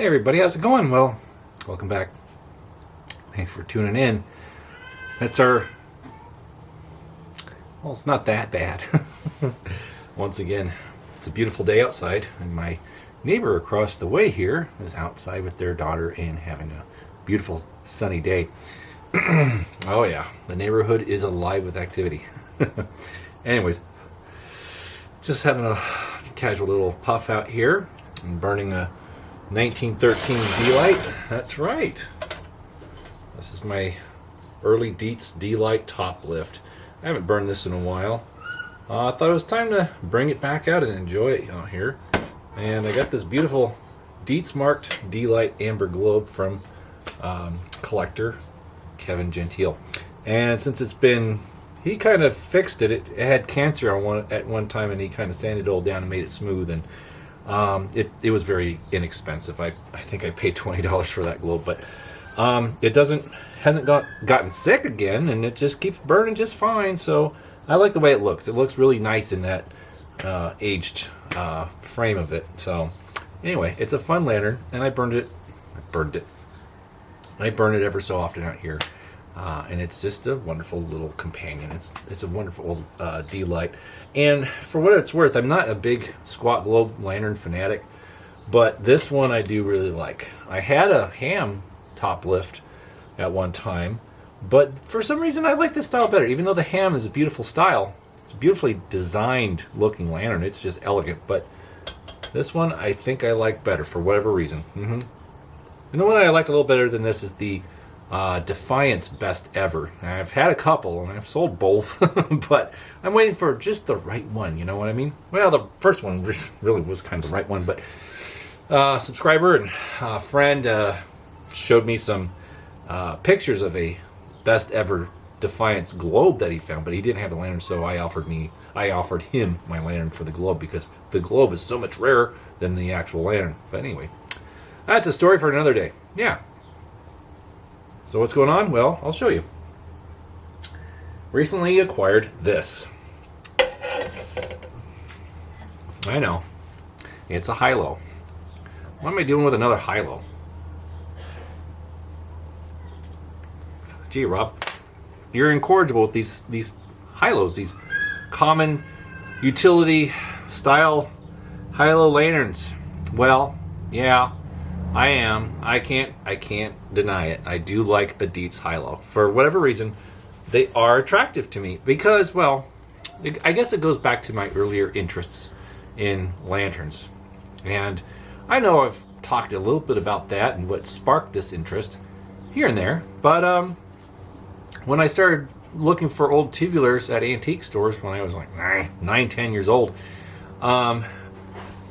Hey everybody, how's it going? Well, welcome back. Thanks for tuning in. That's our... Well, it's not that bad. Once again, it's a beautiful day outside, and my neighbor across the way here is outside with their daughter and having a beautiful sunny day. Oh yeah, the neighborhood is alive with activity. Anyways, just having a casual little puff out here and burning a 1913 D-Lite. That's right. This is my early Dietz D-Lite top lift. I haven't burned this in a while. I thought it was time to bring it back out and enjoy it out here. And I got this beautiful Dietz marked D-Lite amber globe from collector Kevin Gentile. And since it's been, he kind of fixed it. It had cancer at one time, and he kind of sanded it all down and made it smooth. And it was very inexpensive. I think I paid $20 for that globe, but it hasn't gotten sick again, and it just keeps burning just fine. So I like the way it looks. It looks really nice in that aged frame of it. So anyway, it's a fun lantern, and I burn it ever so often out here, and it's just a wonderful little companion. It's a wonderful D-Lite. And for what it's worth, I'm not a big squat globe lantern fanatic, but this one I do really like. I had a ham top lift at one time, but for some reason I like this style better. Even though the ham is a beautiful style, it's a beautifully designed looking lantern. It's just elegant, but this one I think I like better for whatever reason. You know what I like a little better than this is the Defiance Best Ever. I've had a couple and I've sold both, but I'm waiting for just the right one. You know what I mean? Well, the first one really was kind of the right one, but subscriber and friend showed me some pictures of a Best Ever Defiance globe that he found, but he didn't have the lantern, so I offered him my lantern for the globe because the globe is so much rarer than the actual lantern. But anyway, that's a story for another day. Yeah. So what's going on? Well, I'll show you. Recently acquired this. I know. It's a high-low. What am I doing with another high-low? Gee, Rob, you're incorrigible with these high-lows, these common utility style high-low lanterns. Well, yeah, I am. I can't deny it. I do like a Dietz high-low. For whatever reason, they are attractive to me because, well, I guess it goes back to my earlier interests in lanterns. And I know I've talked a little bit about that and what sparked this interest here and there. But when I started looking for old tubulars at antique stores when I was like 9, 10 years old,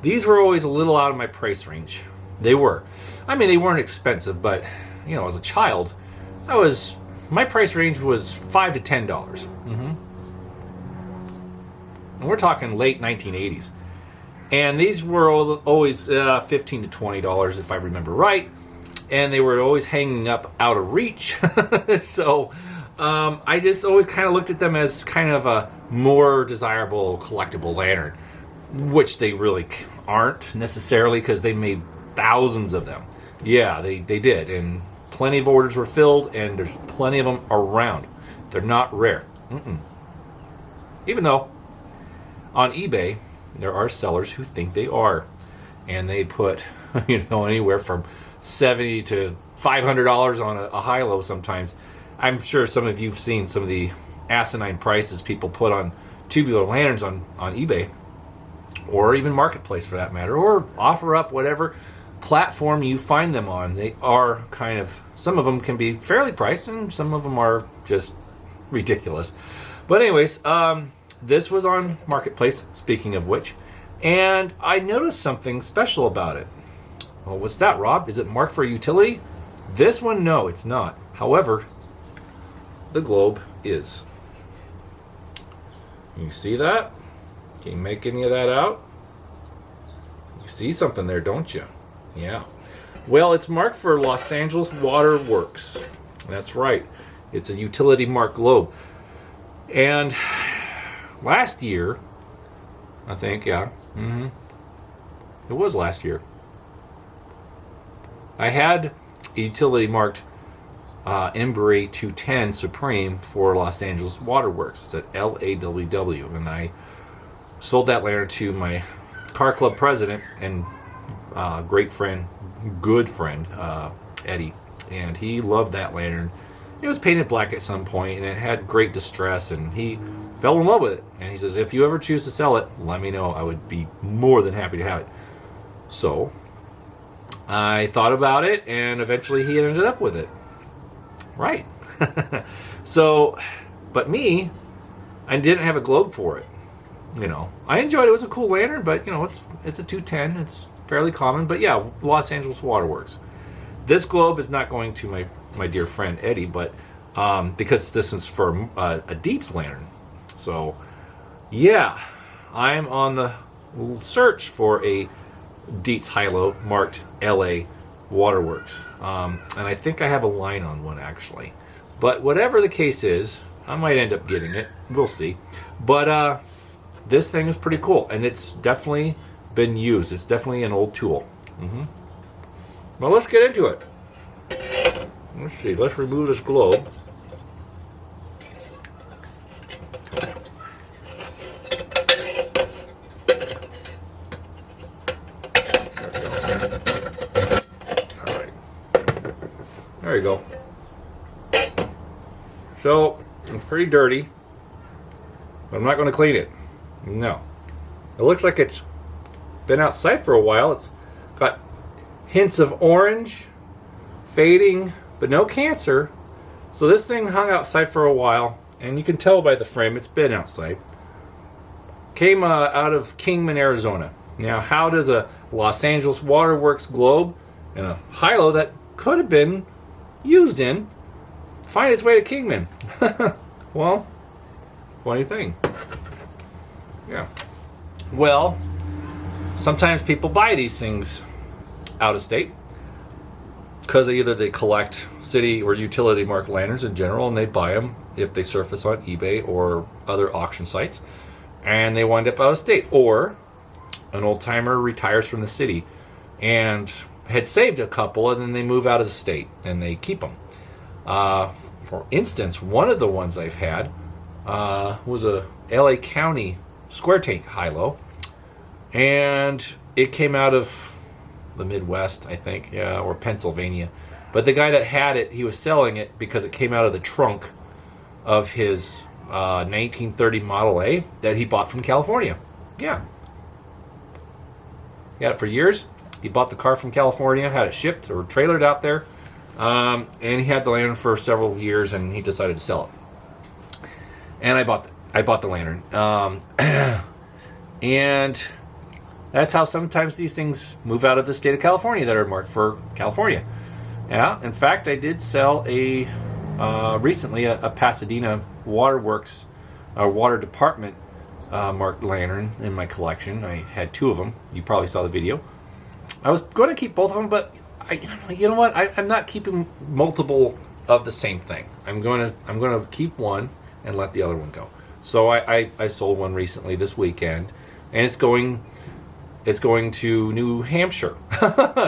these were always a little out of my price range. They were. I mean, they weren't expensive, but, you know, as a child, my price range was $5 to $10. And we're talking late 1980s. And these were always $15 to $20, if I remember right. And they were always hanging up out of reach. So I just always kind of looked at them as kind of a more desirable collectible lantern, which they really aren't necessarily because they made thousands of them. Yeah, they did, and plenty of orders were filled, and there's plenty of them around. They're not rare. Even though on eBay there are sellers who think they are, and they put anywhere from $70 to $500 on a high-low sometimes. I'm sure some of you've seen some of the asinine prices people put on tubular lanterns on eBay, or even Marketplace for that matter, or OfferUp, whatever platform you find them on. They are kind of, some of them can be fairly priced, and some of them are just ridiculous. But anyways, this was on Marketplace, speaking of which, and I noticed something special about it. Well, what's that, Rob? Is it marked for utility? This one, no, it's not. However, the globe is. You see that? Can you make any of that out? You see something there, don't you? Yeah. Well, it's marked for Los Angeles Water Works. That's right. It's a utility marked globe. And last year, I think, yeah. It was last year. I had a utility marked Embry 210 Supreme for Los Angeles Waterworks. It's at LAWW, and I sold that lantern to my car club president and great friend, good friend, Eddie, and he loved that lantern. It was painted black at some point, and it had great distress, and he fell in love with it. And he says, if you ever choose to sell it, let me know. I would be more than happy to have it. So I thought about it, and eventually he ended up with it. Right. So, but me, I didn't have a globe for it. You know, I enjoyed it. It was a cool lantern, but, you know, it's a 210. It's fairly common. But, yeah, Los Angeles Waterworks. This globe is not going to my dear friend Eddie, but because this is for a Dietz lantern. So, yeah, I'm on the search for a Dietz high-low marked LA Waterworks. And I think I have a line on one, actually. But whatever the case is, I might end up getting it. We'll see. But this thing is pretty cool, and it's definitely been used. It's definitely an old tool. Well, let's get into it. Let's see. Let's remove this globe. There you go. So, it's pretty dirty, but I'm not going to clean it. No. It looks like it's been outside for a while. It's got hints of orange, fading, but no cancer. So this thing hung outside for a while, and you can tell by the frame it's been outside. Came out of Kingman, Arizona. Now, how does a Los Angeles Waterworks globe and a high-low that could have been used in find its way to Kingman? Well, funny thing. Yeah. Well, sometimes people buy these things out of state because either they collect city or utility marked lanterns in general, and they buy them if they surface on eBay or other auction sites, and they wind up out of state. Or an old timer retires from the city and had saved a couple, and then they move out of the state and they keep them. For instance, one of the ones I've had was a LA County square tank high-low, and it came out of the Midwest, I think, yeah, or Pennsylvania. But the guy that had it, he was selling it because it came out of the trunk of his 1930 Model A that he bought from California. Yeah. He had it for years. He bought the car from California, had it shipped or trailered out there, and he had the lantern for several years, and he decided to sell it. And I bought the lantern, and that's how sometimes these things move out of the state of California that are marked for California. Yeah, in fact, I did sell recently a Pasadena Waterworks water department marked lantern in my collection. I had two of them. You probably saw the video. I was going to keep both of them, but you know what? I'm not keeping multiple of the same thing. I'm going to keep one and let the other one go. So I sold one recently this weekend, and it's going to New Hampshire.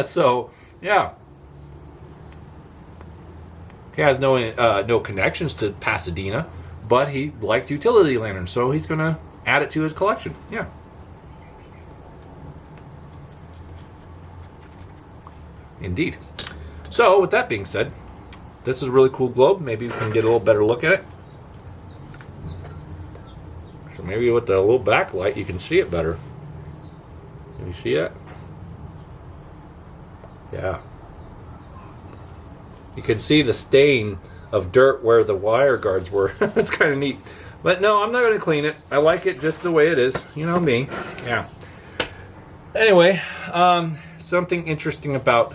So yeah, he has no connections to Pasadena, but he likes utility lanterns, so he's going to add it to his collection. Yeah. Indeed. So, with that being said, this is a really cool globe. Maybe we can get a little better look at it. So maybe with the little backlight, you can see it better. Can you see it? Yeah. You can see the stain of dirt where the wire guards were. It's kind of neat. But no, I'm not going to clean it. I like it just the way it is. You know me. Yeah. Anyway, something interesting about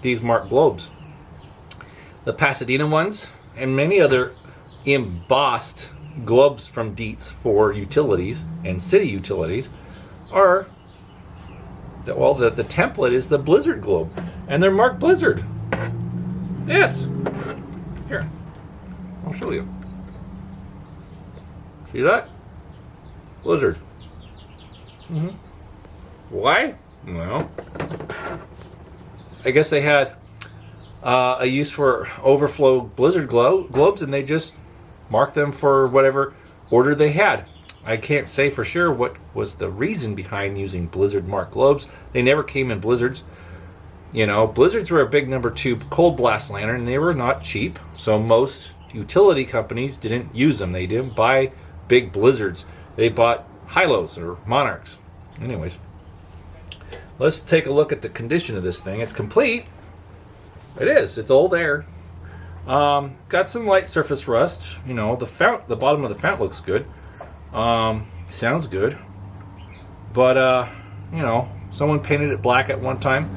these marked globes. The Pasadena ones and many other embossed globes from Dietz for utilities and city utilities are, well, the template is the Blizzard globe, and they're marked Blizzard. Yes. Here, I'll show you. See that? Blizzard. Why? Well, I guess they had a use for overflow blizzard globes, and they just marked them for whatever order they had. I can't say for sure what was the reason behind using blizzard marked globes. They never came in blizzards. You know, blizzards were a big number 2 cold blast lantern, and they were not cheap. So most utility companies didn't use them. They didn't buy big blizzards. They bought Hilos or Monarchs. Anyways, let's take a look at the condition of this thing. It's complete. It is. It's old air. Got some light surface rust. You know, the bottom of the fount looks good. Sounds good. But, you know, someone painted it black at one time.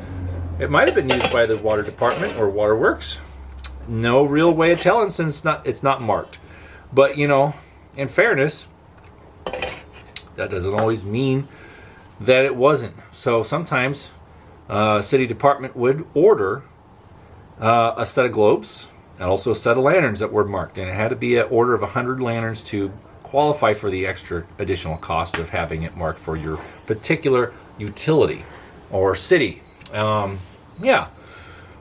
It might have been used by the water department or waterworks. No real way of telling since it's not marked. But, you know, in fairness, that doesn't always mean that it wasn't. So sometimes city department would order a set of globes and also a set of lanterns that were marked. And it had to be an order of 100 lanterns to qualify for the extra additional cost of having it marked for your particular utility or city. Yeah,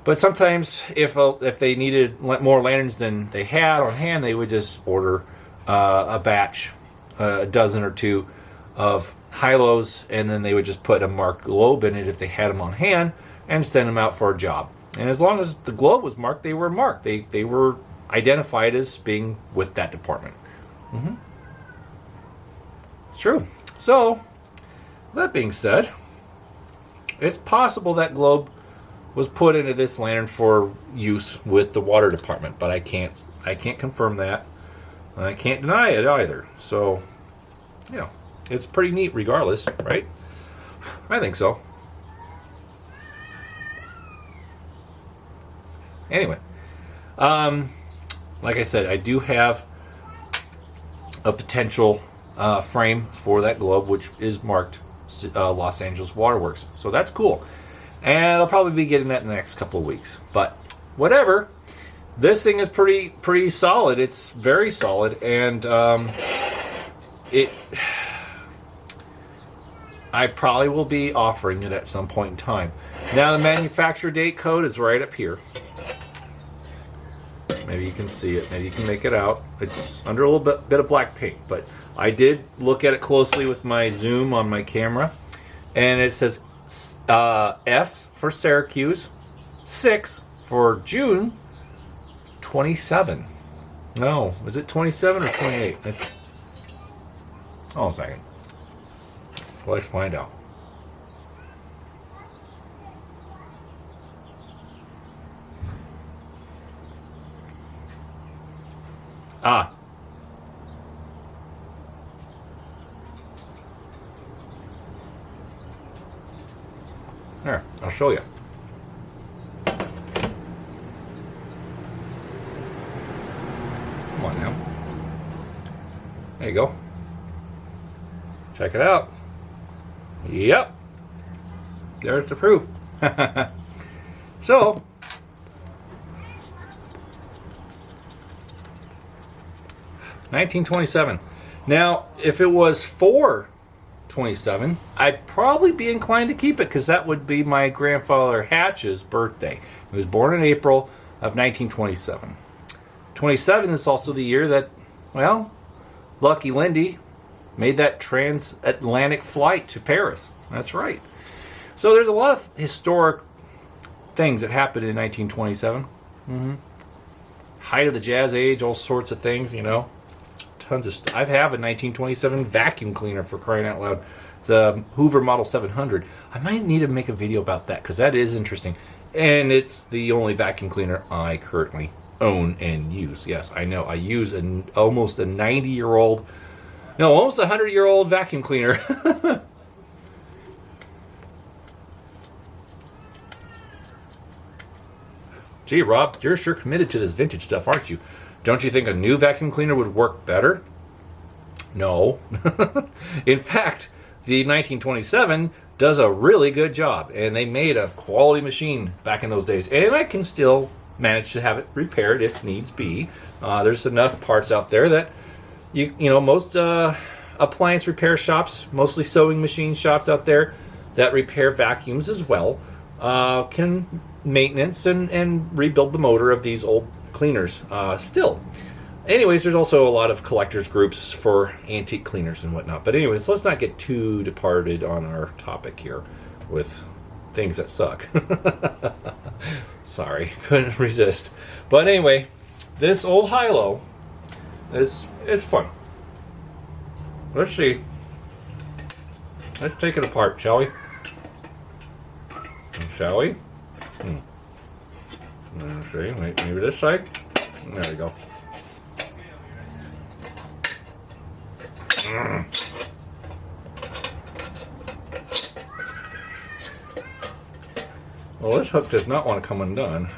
but sometimes if they needed more lanterns than they had on hand, they would just order a batch, a dozen or two of Hilos, and then they would just put a marked globe in it if they had them on hand and send them out for a job. And as long as the globe was marked, they were marked. They were identified as being with that department. It's true. So, that being said, it's possible that globe was put into this lantern for use with the water department, but I can't confirm that. I can't deny it either. So, you know, it's pretty neat regardless, right? I think so. Anyway, like I said, I do have a potential frame for that globe, which is marked Los Angeles Waterworks. So that's cool. And I'll probably be getting that in the next couple of weeks. But whatever. This thing is pretty solid. It's very solid. And I probably will be offering it at some point in time. Now the manufacturer date code is right up here. Maybe you can see it. Maybe you can make it out. It's under a little bit of black paint. But I did look at it closely with my zoom on my camera. And it says S for Syracuse, 6 for June, 27. No, is it 27 or 28? Hold on a second. Let's find out. There, I'll show you. Come on now. There you go. Check it out. Yep. There's the proof. So, $19.27. Now, if it was for $27, I'd probably be inclined to keep it because that would be my grandfather Hatch's birthday. He was born in April of 1927. 27 is also the year that, well, Lucky Lindy made that transatlantic flight to Paris. That's right. So there's a lot of historic things that happened in 1927. Height of the Jazz Age, all sorts of things, you know. Tons of stuff. I have a 1927 vacuum cleaner, for crying out loud. It's a Hoover Model 700. I might need to make a video about that because that is interesting. And it's the only vacuum cleaner I currently own and use. Yes, I know. I use almost a 90-year-old, no, almost a 100-year-old vacuum cleaner. Gee, Rob, you're sure committed to this vintage stuff, aren't you? Don't you think a new vacuum cleaner would work better? No. In fact, the 1927 does a really good job, and they made a quality machine back in those days. And I can still manage to have it repaired if needs be. There's enough parts out there that you know, most appliance repair shops, mostly sewing machine shops out there that repair vacuums as well. can maintenance and rebuild the motor of these old cleaners still. Anyways, there's also a lot of collectors groups for antique cleaners and whatnot. But anyways, let's not get too departed on our topic here with things that suck. Sorry, couldn't resist. But anyway, this old high-low is fun. Let's see. Let's take it apart, shall we? Shall we? Let's see. Wait, maybe this side. There we go. Well, this hook does not want to come undone.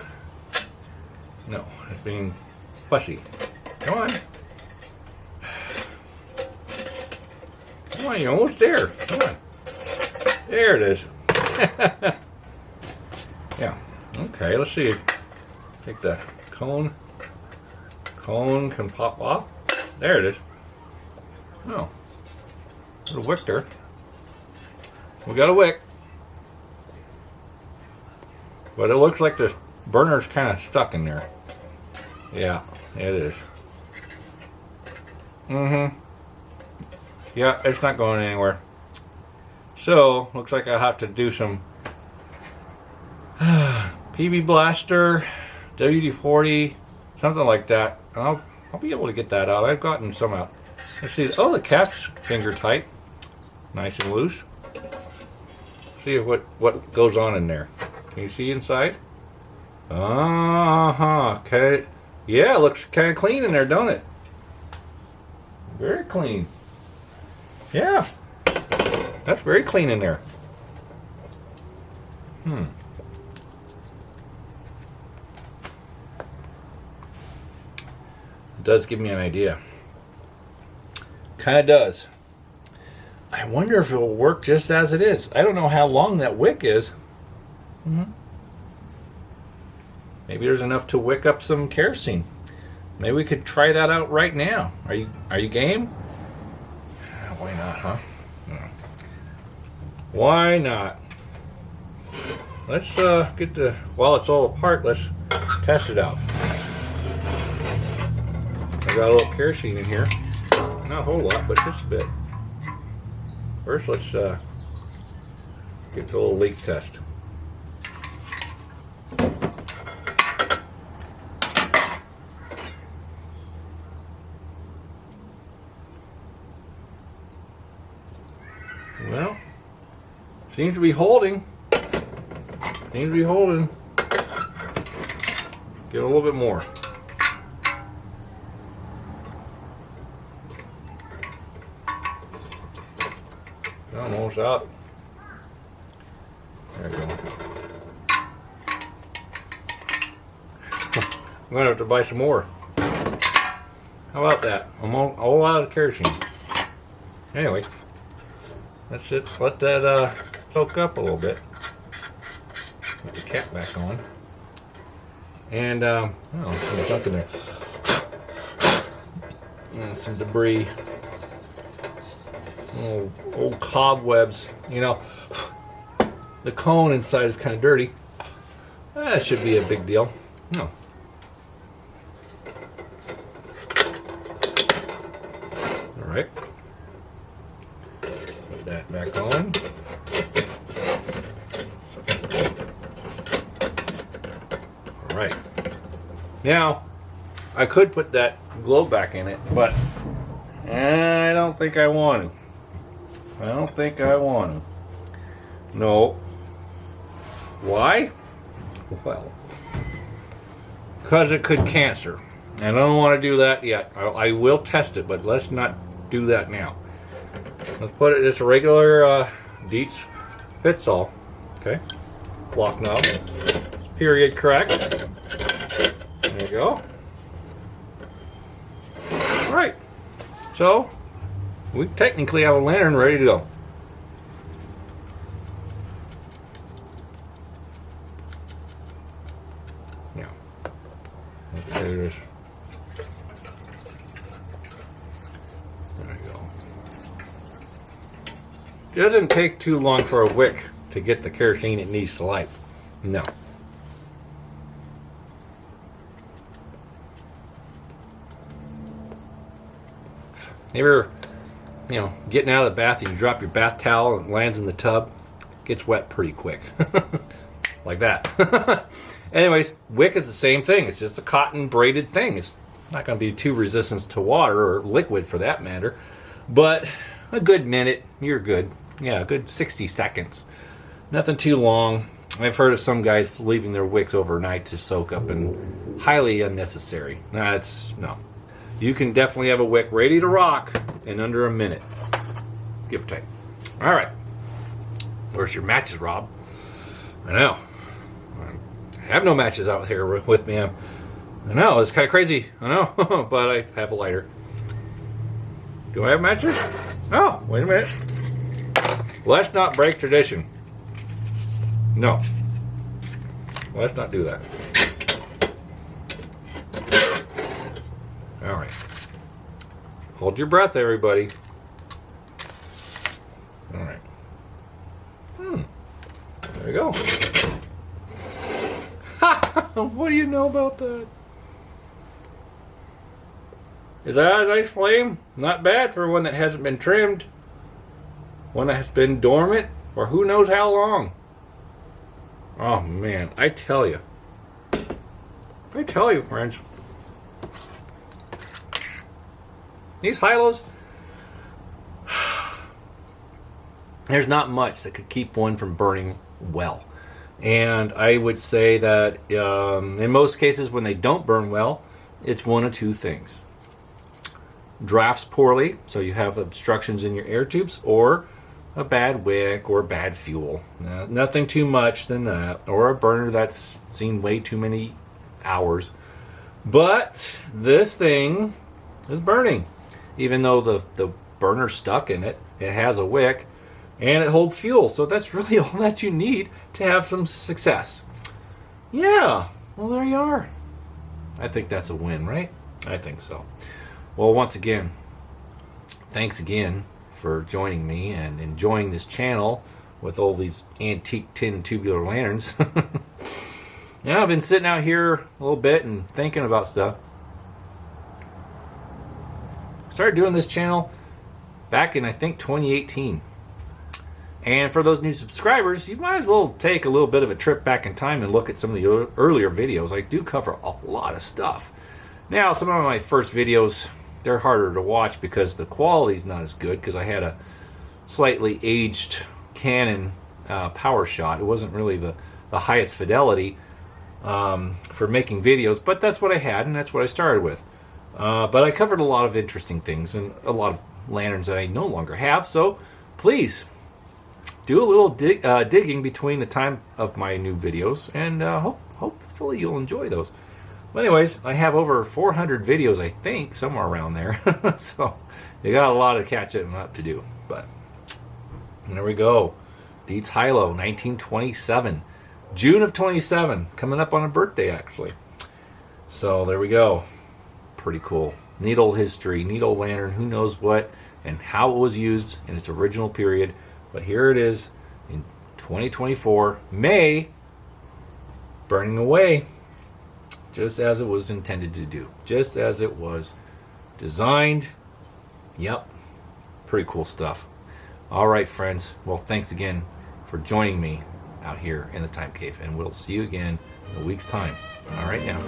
No, it's being fussy. Come on. Come on, you're almost there. Come on. There it is. Yeah. Okay, let's see. Take the cone. Cone can pop off. There it is. Oh. Little wick there. We got a wick. But it looks like the burner's kind of stuck in there. Yeah, it is. Yeah, it's not going anywhere. So, looks like I have to do some PB Blaster, WD-40, something like that. And I'll be able to get that out. I've gotten some out. Let's see. Oh, the cap's finger tight. Nice and loose. See what goes on in there. Can you see inside? Okay. Yeah, it looks kind of clean in there, don't it? Very clean. Yeah. That's very clean in there. It does give me an idea. Kind of does. I wonder if it will work just as it is. I don't know how long that wick is. Maybe there's enough to wick up some kerosene. Maybe we could try that out right now. Are you game? Why not, huh? Why not? Let's get the, while it's all apart, let's test it out. I got a little kerosene in here. Not a whole lot, but just a bit. First, let's get to a little leak test. Well, seems to be holding. Seems to be holding. Get a little bit more. Almost out. There we go. I'm gonna have to buy some more. How about that? I'm all out of kerosene. Anyway, that's it. Let that soak up a little bit. Put the cap back on. And oh, some junk in there. And some debris. Old cobwebs. You know, the cone inside is kind of dirty. That should be a big deal. No. All right. Put that back on. All right. Now, I could put that globe back in it, but I don't think I want to. I don't think I want to. No. Why? Well, because it could cancer. And I don't want to do that yet. I will test it, but let's not do that now. Let's put it, it's a regular Dietz fits all. Okay. Lock knob. Period correct. There you go. All right. So, we technically have a lantern ready to go. Yeah. There it is. There you go. It doesn't take too long for a wick to get the kerosene it needs to light. No. You ever, getting out of the bath, you drop your bath towel and it lands in the tub, gets wet pretty quick. Like that. Anyways, wick is the same thing. It's just a cotton braided thing. It's not going to be too resistant to water or liquid for that matter. But a good minute, you're good. Yeah, a good 60 seconds. Nothing too long. I've heard of some guys leaving their wicks overnight to soak up, and highly unnecessary. No. You can definitely have a wick ready to rock in under a minute. Give or take. All right. Where's your matches, Rob? I know. I have no matches out here with me. I know, it's kind of crazy. I know, but I have a lighter. Do I have matches? Oh, wait a minute. Let's not break tradition. No. Let's not do that. All right. Hold your breath, everybody. All right. There you go. What do you know about that? Is that a nice flame? Not bad for one that hasn't been trimmed. One that has been dormant for who knows how long. Oh man, I tell you, friends. These high-lows, there's not much that could keep one from burning well. And I would say that in most cases when they don't burn well, it's one of two things. Drafts poorly, so you have obstructions in your air tubes, or a bad wick or bad fuel. Nothing too much than that. Or a burner that's seen way too many hours. But this thing is burning. Even though the burner's stuck in it, it has a wick, and it holds fuel. So that's really all that you need to have some success. Yeah, well, there you are. I think that's a win, right? I think so. Well, once again, thanks again for joining me and enjoying this channel with all these antique tin and tubular lanterns. Yeah, I've been sitting out here a little bit and thinking about stuff. Started doing this channel back in, I think, 2018. And for those new subscribers, you might as well take a little bit of a trip back in time and look at some of the earlier videos. I do cover a lot of stuff. Now, some of my first videos, they're harder to watch because the quality's not as good, because I had a slightly aged Canon power shot. It wasn't really the highest fidelity for making videos, but that's what I had and that's what I started with. But I covered a lot of interesting things and a lot of lanterns that I no longer have, so please do a little digging between the time of my new videos, and hopefully you'll enjoy those. Well, anyways, I have over 400 videos, I think, somewhere around there. So you got a lot of catching up to do. But there we go. Dietz Hilo, 1927. June of 27. Coming up on a birthday, actually. So there we go. Pretty cool. Neat old history, neat old lantern. Who knows what and how it was used in its original period. But here it is in 2024, May, burning away. Just as it was intended to do. Just as it was designed. Yep. Pretty cool stuff. All right, friends. Well, thanks again for joining me out here in the Time Cave. And we'll see you again in a week's time. All right now.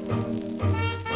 Bye-bye.